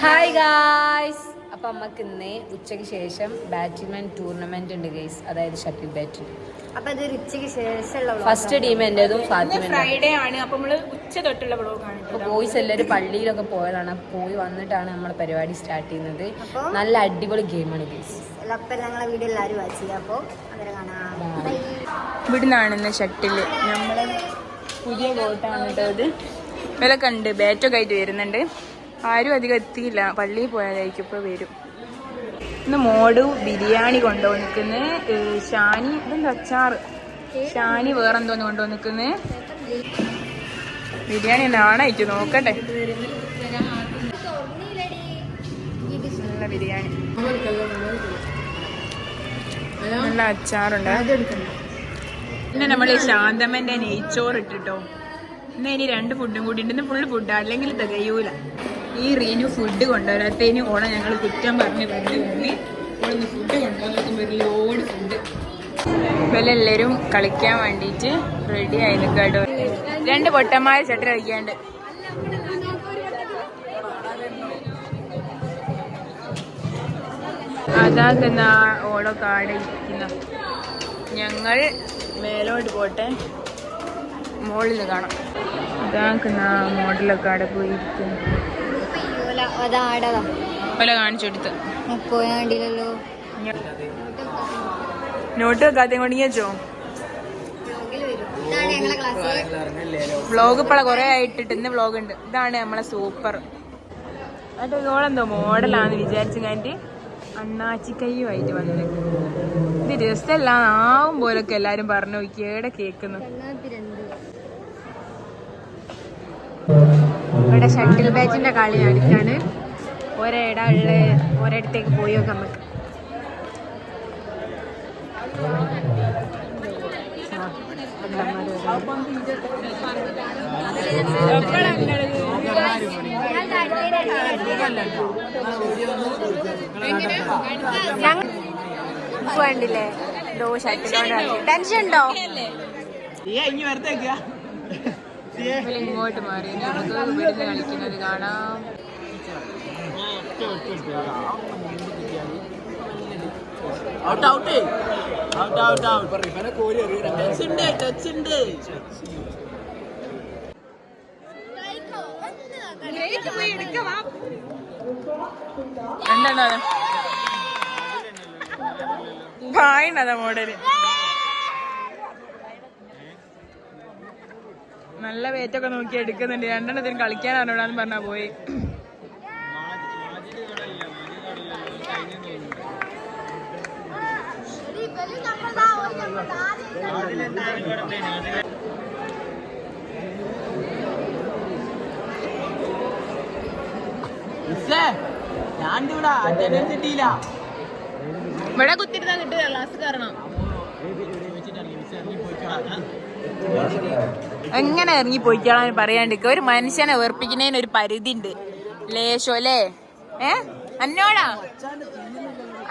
Hi guys. അപ്പം നമുക്ക് ഇന്ന് ഉച്ചയ്ക്ക് ശേഷം ബാഡ്മിൻ്റൺ ടൂർണമെന്റ് ഉണ്ട് ഗൈസ്, അതായത് ഷട്ടിൽ ബാറ്റ്. അപ്പൊ ഇത് ഉച്ചയ്ക്ക് ശേഷമുള്ള ഫസ്റ്റ് ടീം എന്റേതും ഫ്രൈഡേ ആണ്. അപ്പൊ നമ്മള് ഉച്ച തൊട്ടുള്ള വ്ളോഗാണ്. ബോയ്സ് എല്ലാവരും പള്ളിയിലൊക്കെ പോയതാണ്. പോയി വന്നിട്ടാണ് നമ്മൾ പരിപാടി സ്റ്റാർട്ട് ചെയ്യുന്നത്. നല്ല അടിപൊളി ഗെയിമാണ് ഗൈസ്. അപ്പൊ ഞങ്ങളെ വീഡിയോ എല്ലാവരും വാച്ച് ചെയ്യാം. അപ്പോൾ അവരെ കാണാം. ഇവിടുന്നാണ് ഷട്ടില്. നമ്മളെ പുതിയ കോട്ടാണ് കേട്ടോ ഇത്. ഇവരൊക്കെ ഉണ്ട്, ബാറ്റൊക്കെ ആയിട്ട് വരുന്നുണ്ട്. ആരും അധികം എത്തിയില്ല, പള്ളിയിൽ പോയാലായിരിക്കും ഇപ്പോൾ വരും. ഇന്ന് മോഡ് ബിരിയാണി കൊണ്ടുവന്നിക്കുന്നു. ഷാനി ഇതെന്താ അച്ചാറ്, ഷാനി വേറെന്തോന്ന് കൊണ്ടുവന്നിക്കുന്നു. ബിരിയാണി നാണായിട്ട് നോക്കട്ടെ. നല്ല ബിരിയാണി, നല്ല അച്ചാറുണ്ട്. പിന്നെ നമ്മൾ ശാന്തമ്മന്റെ നെയ്ച്ചോറ് ഇട്ടിട്ടോ. ഇന്ന് ഇനി 2 ഫുഡും കൂടി ഉണ്ട്. ഇന്ന് ഫുള്ള് ഫുഡാണ്, അല്ലെങ്കിൽ തികയൂല. ഈ റീനു ഫുഡ് കൊണ്ടുവരാത്തതിന് ഓളെ ഞങ്ങൾ കുറ്റം പറഞ്ഞ് ഓളൊന്ന് ഫുഡ് കൊണ്ടുവന്നിരിക്കുമ്പോൾ ഒരു ലോഡ് ഫുഡ്. ഇവരെല്ലാവരും കളിക്കാൻ വേണ്ടിയിട്ട് റെഡി ആയി നിൽക്കാട്ടോ. 2 പൊട്ടന്മാർ ഷട്ടിൽ കളിക്കാണ്ട്. അതാക്കുന്ന ഓളോ കാട് ഇരിക്കുന്ന. ഞങ്ങൾ മേലോട്ട് പോട്ടെ, മോളിൽ നിന്ന് കാണാം. ഇതാക്കുന്ന മോഡലൊക്കെ അവിടെ പോയിരിക്കുന്നു. പല കാണിച്ചു കൊടുത്ത് പോയാണ്ടില്ലല്ലോ. നോട്ട് വെക്കാത്ത കൊണ്ടിങ്ങോ. വ്ളോഗ് ഇപ്പളെ കൊറേ ആയിട്ടിട്ട് ഇന്ന് വ്ളോഗ് ഉണ്ട്. ഇതാണ് നമ്മളെ സൂപ്പർ. എന്നിട്ട് ഇതോളെന്തോ മോഡലാന്ന് വിചാരിച്ചു കഴിഞ്ഞിട്ട് അണ്ണാച്ചിക്കയ്യുമായിട്ട് വന്നത്. ഇത് രസമല്ല ആവും പോലൊക്കെ എല്ലാരും പറഞ്ഞു നോക്കിയേടെ കേക്കുന്നു. ഇവിടെ ഷട്ടിൽ ബാറ്റിന്റെ കളി നടക്കാണ്. ഒരിടത്തേക്ക് പോയി നോക്കാം നമുക്ക്. വേണ്ടില്ലേ ഷട്ടിലോട്ട് ടെൻഷൻ ഉണ്ടോ? ഇങ്ങോട്ട് മാറി നമുക്ക് ഇവിടുന്ന് കളിക്കുന്നത് കാണാം. പായണതാ മോഡല്. നല്ല വേറ്റൊക്കെ നോക്കി എടുക്കുന്നുണ്ട്. 2 കളിക്കാനാണോടാന്ന് പറഞ്ഞാ പോയി. ഇവിടെ കുത്തിരുന്നാ കിട്ടില്ല, ക്ലാസ് കയറണം. എങ്ങനെ ഇറങ്ങി പോയിക്കാളാന്ന് പറയാണ്ടിരിക്ക. ഒരു മനുഷ്യനെ വേർപ്പിക്കുന്നതിന് ഒരു പരിധി ഉണ്ട്. ലേശോ അല്ലേ? അന്നോടാ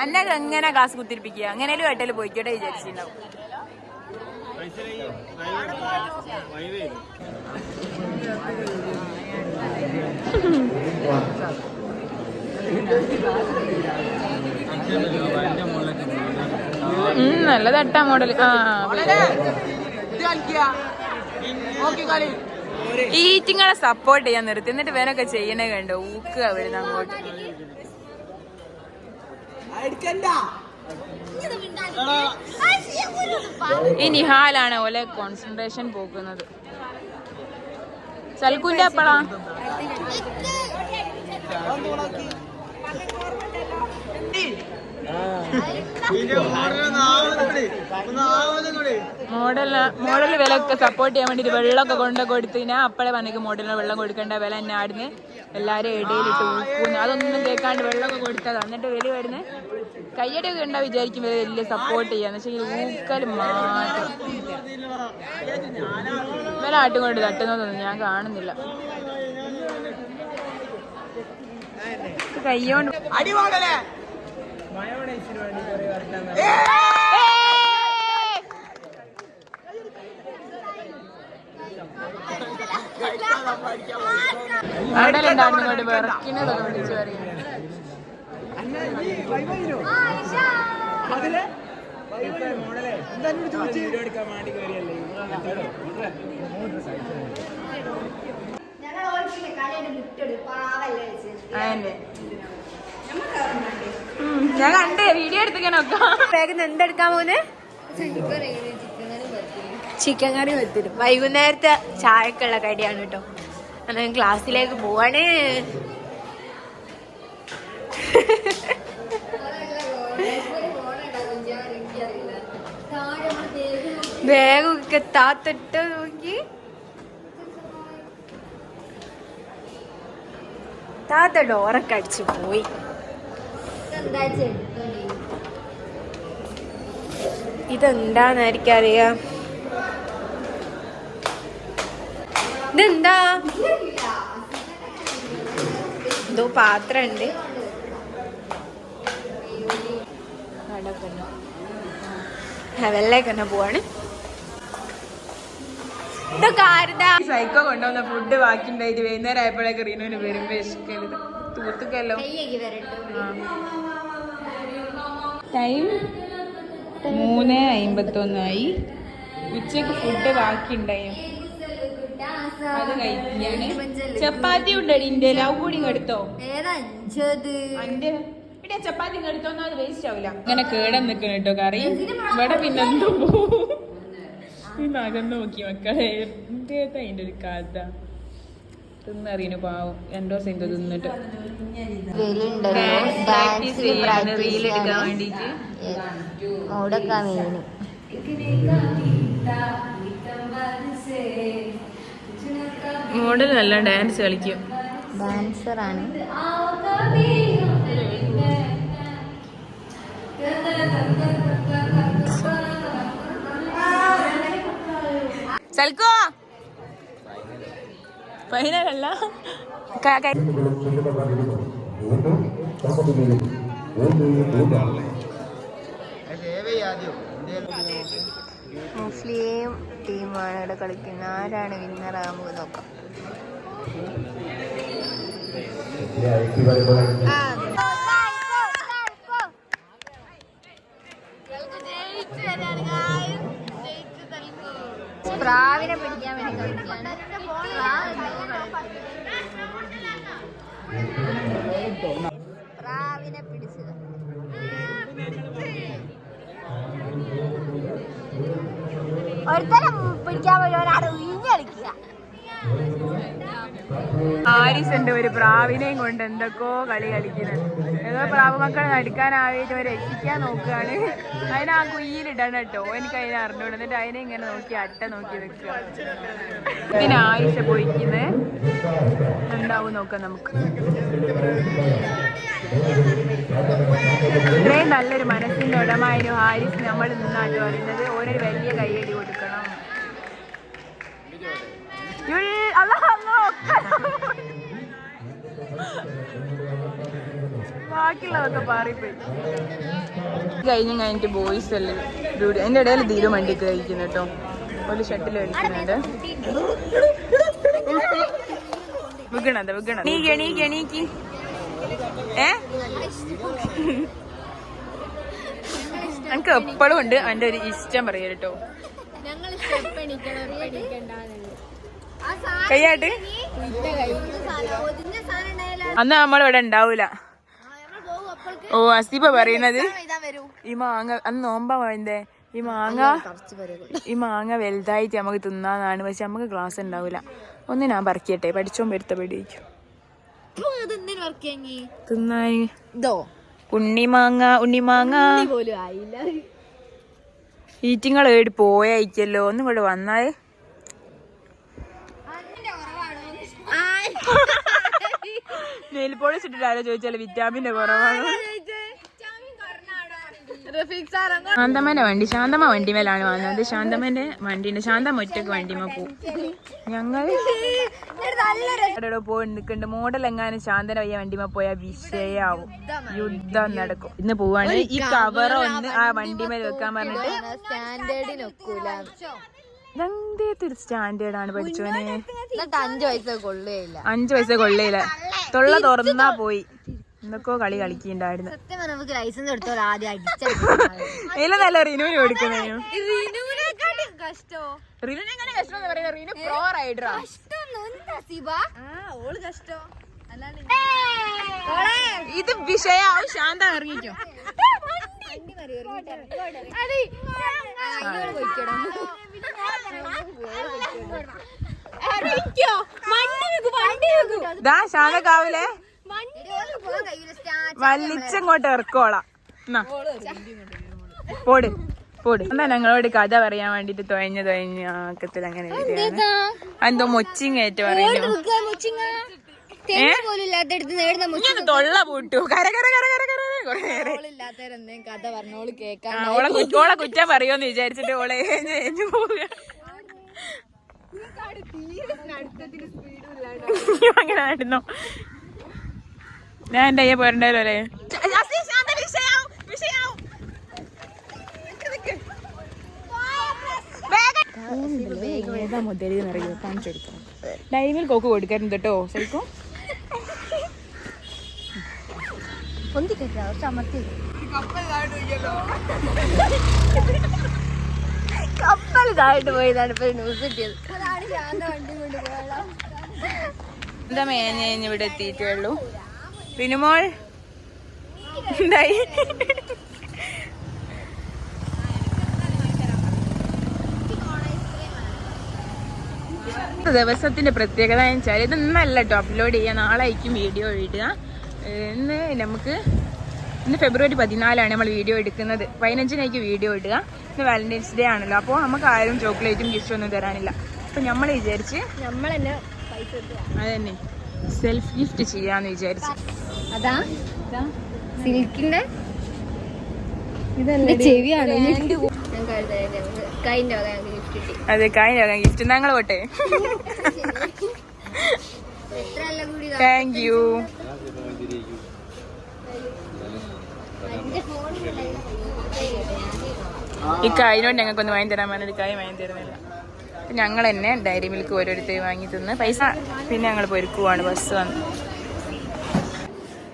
അന്നൊക്കെ എങ്ങനെ ക്ലാസ് കുത്തിരിപ്പിക്കുക? അങ്ങനെയും വേട്ടല് പോയിക്കോട്ടെ വിചാരിച്ചിട്ടുണ്ടാവും. നല്ല തട്ടാ മോഡല്. ഈറ്റിങ്ങളെ സപ്പോർട്ട് ചെയ്യാൻ നിർത്തി, എന്നിട്ട് വേനൊക്കെ ചെയ്യണേ കണ്ടോ. ഊക്കുക വരുന്ന അങ്ങോട്ട്. ഈ നിഹാലാണ് ഓലെ കോൺസെൻട്രേഷൻ പോക്കുന്നത്. സൽക്കുന്റെ അപ്പളാ മോഡല് വിലൊക്കെ സപ്പോർട്ട് ചെയ്യാൻ വേണ്ടിട്ട് വെള്ളമൊക്കെ കൊണ്ട് കൊടുത്തിനാ അപ്പഴേ പറഞ്ഞേക്ക് മോഡലിന് വെള്ളം കൊടുക്കേണ്ട വില എന്നെ ആടുന്ന് എല്ലാരും ഇടയിലിട്ട് ഊക്കുന്നു. അതൊന്നും കേൾക്കാണ്ട് വെള്ളമൊക്കെ കൊടുത്തതാ. എന്നിട്ട് വില വരുന്നത് കയ്യടിയൊക്കെ ഉണ്ടാ വിചാരിക്കും വലിയ സപ്പോർട്ട് ചെയ്യാന്ന് വെച്ചാൽ ഊക്കൽ മാത്രം. വില ആട്ടും കൊണ്ട് തട്ടുന്നതൊന്നും ഞാൻ കാണുന്നില്ല. കയ്യോണ്ട് അവിടെ ഇങ്ങോട്ട് വിറക്കിനതൊക്കെ വിളിച്ചു പറയും. ഞാൻ കണ്ടേ വീഡിയോ എടുത്തിക്കണൊക്കെ. വേഗം എന്തെടുക്കാൻ പോകുന്നേ? ചിക്കൻ കറി വെത്തിരും. വൈകുന്നേരത്തെ ചായക്കുള്ള കടിയാണ് കേട്ടോ. അന്ന് ക്ലാസ്സിലേക്ക് പോവാണ്. ബാഗൊക്കെ താത്തിട്ട് നോക്കി. താത്ത ഡോറൊക്കെ അടിച്ചു പോയി. ഇതെന്താന്നായിരിക്കും അറിയാം. ഇതെന്താ? എന്തോ പാത്രം ഉണ്ട്. വെള്ളേക്ക് തന്നെ പോവാണ്. സൈക്കോ കൊണ്ടുവന്ന ഫുഡ് ബാക്കിണ്ടായിട്ട് വൈകുന്നേരം ആയപ്പോഴേക്ക് റീനുവിന് വരുമ്പോ ഇഷ്ടക്കരുത് തൂത്തുക്കല്ലോ. ടൈം 3:51 ഉച്ചക്ക് ഫുഡ് ബാക്കിണ്ടായോ അത് കഴിക്കാണ്. ചപ്പാത്തി ഉണ്ടടി ഇന്റെ ലവ് കൂടി എടുത്തോ. ഇവിടെ ചപ്പാത്തി എടുത്തോന്നോ അത് വേസ്റ്റ് ആവില്ല. അങ്ങനെ കേടാൻ നിക്കണം കേട്ടോ കറി. ഇവിടെ പിന്നെന്തോ ഈ മകൻ നോക്കി മക്കളെ എന്തേതാ അതിന്റെ ഒരു കഥ. തിന്നറിയണു പാവം 2 ദിവസം എന്തോ തിന്നിട്ട് റീലെടുക്കാൻ വേണ്ടിട്ട് മോഡൽ നല്ല ഡാൻസ് കളിക്കും. ഡാൻസറാണ്. സൽക്കോ ഫൈനലല്ല. മുസ്ലിം ടീമാണ് ഇവിടെ കളിക്കുന്നത്. ആരാണ് വിന്നറാകുമ്പോൾ നോക്കാം. പ്രാവിനെ പിടിക്കാൻ വേണ്ടി കളിക്കുകയാണ്. പ്രാവിനെ പിടിച്ചത് ഒരുത്തരം പിടിക്കാൻ വേണ്ടി ഒരാൾ ഉയിഞ്ഞ് കളിക്കുക. ആരിസ് ഉണ്ട് ഒരു പ്രാവിനെയും കൊണ്ട് എന്തൊക്കെയോ കളി കളിക്കുന്നത്. ഏതോ പ്രാവ് മക്കൾ നടുക്കാനായിട്ട് അവരെ രക്ഷിക്കാൻ നോക്കുകയാണ്. അതിനെ ആ കുയ്യിലിടണം കേട്ടോ. എനിക്ക് അതിനെ അറിഞ്ഞൂടെ. എന്നിട്ട് അതിനെ ഇങ്ങനെ നോക്കി അട്ട നോക്കി വെക്കുക. പിന്നെ ആയിഷ പൊയ്ക്കുന്നത് എന്താവും നോക്കാം നമുക്ക്. ഇത്രയും നല്ലൊരു മനസ്സിന്റെ ഉടമായിരുന്നു ഹാരിസ് നമ്മൾ നിന്നാട്ടോ പറയുന്നത്. ഓരോ വലിയ കൈയടി കൊടുക്കണം. ബാക്കിയുള്ളതൊക്കെ പാറിപ്പോയി. കഴിഞ്ഞിട്ട് ബോയ്സ് അല്ലേ അതിന്റെ ഇടയിൽ ദീപ വണ്ടിക്ക് കഴിക്കുന്നു കേട്ടോ. ഒരു ഷട്ടിൽ കളിക്കുന്നുണ്ട്. വിഗണത് നീക്ക് എനിക്ക് എപ്പോഴും ഉണ്ട് അതിന്റെ ഒരു ഇഷ്ടം പറയാ കേട്ടോ. കയ്യാട്ട് അന്ന് നമ്മളിവിടെ ഉണ്ടാവൂല. ഓ അസീബ പറയുന്നത് ഈ മാങ്ങ അന്ന് നോമ്പാ വേണ്ടേ. ഈ മാങ്ങ വലുതായിട്ട് നമുക്ക് തിന്നാന്നാണ്. പക്ഷെ നമുക്ക് ക്ലാസ് ഉണ്ടാവൂല. ഒന്ന് ഞാൻ പറക്കിയട്ടെ പഠിച്ചോമ്പോ എടുത്ത പേടിക്കും തിന്നായി. ഉണ്ണിമാങ്ങ ഈറ്റിങ്ങൾ ഏടി പോയല്ലോ. ഒന്നും കൂടെ വന്നായേ. നെയിൽ പോളിഷ് ഇട്ടിട്ട് ആരോ ചോദിച്ചാല് വിറ്റാമിന്റെ കുറവാണ്. ശാന്തമ്മന്റെ വണ്ടി ശാന്തമ്മ വണ്ടിമേലാണ് വന്നത്. ശാന്തമ്മന്റെ വണ്ടിന്റെ ശാന്തമ്മ ഒറ്റക്ക് വണ്ടിമ പോവും. ഞങ്ങൾ പോയി നിൽക്കുന്നുണ്ട്. മോഡൽ എങ്ങാനും ശാന്തന വയ്യ വണ്ടിമ പോയാൽ വിഷയാവും. യുദ്ധം നടക്കും. ഇന്ന് പോവാണ്. ഈ കവർ ഒന്ന് ആ വണ്ടിമേൽ വെക്കാൻ പറഞ്ഞിട്ട് ഇതെന്തേത്തൊരു സ്റ്റാൻഡേർഡ് ആണ് പഠിച്ചോനെ. എന്നിട്ട് 5 പൈസ കൊള്ളുകയില്ല. 5 പൈസ കൊള്ളയില്ല. തൊള്ള തുറന്നാ പോയി. എന്തൊക്കെയോ കളി കളിക്കണ്ടായിരുന്നു. സത്യം പറഞ്ഞാൽ നമുക്ക് ലൈസൻസ് എടുത്തോളൂ ആദ്യം അടിച്ചു. ഇതിൽ നല്ല റിനുവിന് കൊടുക്കുന്നതിനും കഷ്ടോ റിനുവിനെങ്ങനെ കഷ്ടം എന്ന് പറയുന്നത്. റിനു പ്രോ റൈഡറാ. ഇത് വിഷയാവും. ശാന്ത ഇറങ്ങിക്കോ. ശാന്തക്കാവിലെ വലിച്ചങ്ങോട്ട് ഇറക്കോളാം. പോട് പോട്. എന്താ ഞങ്ങളോട് കഥ പറയാൻ വേണ്ടിട്ട് തൊഴഞ്ഞ് ആക്കത്തിൽ അങ്ങനെ വരികയാണ്. എന്തോ മൊച്ചിങ്ങേറ്റ് പറയുന്നു. തൊള്ള പൂട്ടു. കര കര കര കര കര കഥ പറഞ്ഞോള് കേക്കാൻ. ഓളെ കുറ്റം പറയുമെന്ന് വിചാരിച്ചിട്ട് ഓളെ പോവുക. അങ്ങനെ നടന്നോ. ഞാൻ എന്റെ അയ്യ പോരണ്ടല്ലോ അല്ലേ. മുതലെന്നറിയോ കാണിച്ചെടുക്കണം. ഡൈമിൽ കോക്ക് കൊടുക്കരുത് കേട്ടോ. സൈക്കോ കപ്പൽ താഴോട്ട് പോയതാണ് ഇപ്പൊ ന്യൂസ് കിട്ടിയത്. എന്താ മേഞ്ഞ് ഇവിടെ എത്തിയിട്ടേ ഉള്ളൂ. പിന്നുമോൾ എന്തായി? ദിവസത്തിന്റെ പ്രത്യേകത എന്ന് വെച്ചാൽ ഇത് ഇന്നല്ല കേട്ടോ അപ്ലോഡ് ചെയ്യുക. നാളെ ആയിരിക്കും വീഡിയോ ഇടുക. ഇന്ന് ഫെബ്രുവരി 14 നമ്മൾ വീഡിയോ എടുക്കുന്നത്. 15 വീഡിയോ ഇടുക. ഇന്ന് വാലന്റൈൻസ് ഡേ ആണല്ലോ. അപ്പോൾ നമുക്ക് ആരും ചോക്ലേറ്റും ഗിഫ്റ്റും ഒന്നും തരാനില്ല. അപ്പൊ നമ്മൾ വിചാരിച്ച് അതന്നെ സെൽഫ് ഗിഫ്റ്റ് ചെയ്യാന്ന് വിചാരിച്ചു. അതാ സിൽക്കിന്റെ ഇതല്ലേ ചെവിയാണ്. അതെ കായിന് ഗിഫ്റ്റ്. ഞങ്ങൾ പോട്ടെ. Thank you. ഈ കായിനോട് ഞങ്ങൾക്കൊന്ന് വാങ്ങി തരാൻ പറഞ്ഞൊരു കായ് വാങ്ങി തരുന്നില്ല. ഞങ്ങൾ തന്നെ ഡയറി മിൽക്ക് ഓരോരുത്തർ വാങ്ങി തിന്ന് പൈസ പിന്നെ ഞങ്ങൾ പൊരുക്കുവാണ്. ബസ് വന്ന്.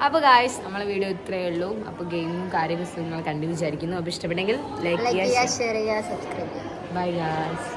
അപ്പോൾ ഗായ്സ് നമ്മളെ വീഡിയോ ഇത്രയേ ഉള്ളൂ. അപ്പോൾ ഗെയിമും കാര്യങ്ങളും നിങ്ങൾ കണ്ടു വിചാരിക്കുന്നു. അപ്പോൾ ഇഷ്ടപ്പെട്ടെങ്കിൽ ലൈക്ക് ചെയ്യുക, ഷെയർ ചെയ്യുക, സബ്സ്ക്രൈബ് ചെയ്യുക. Bye guys.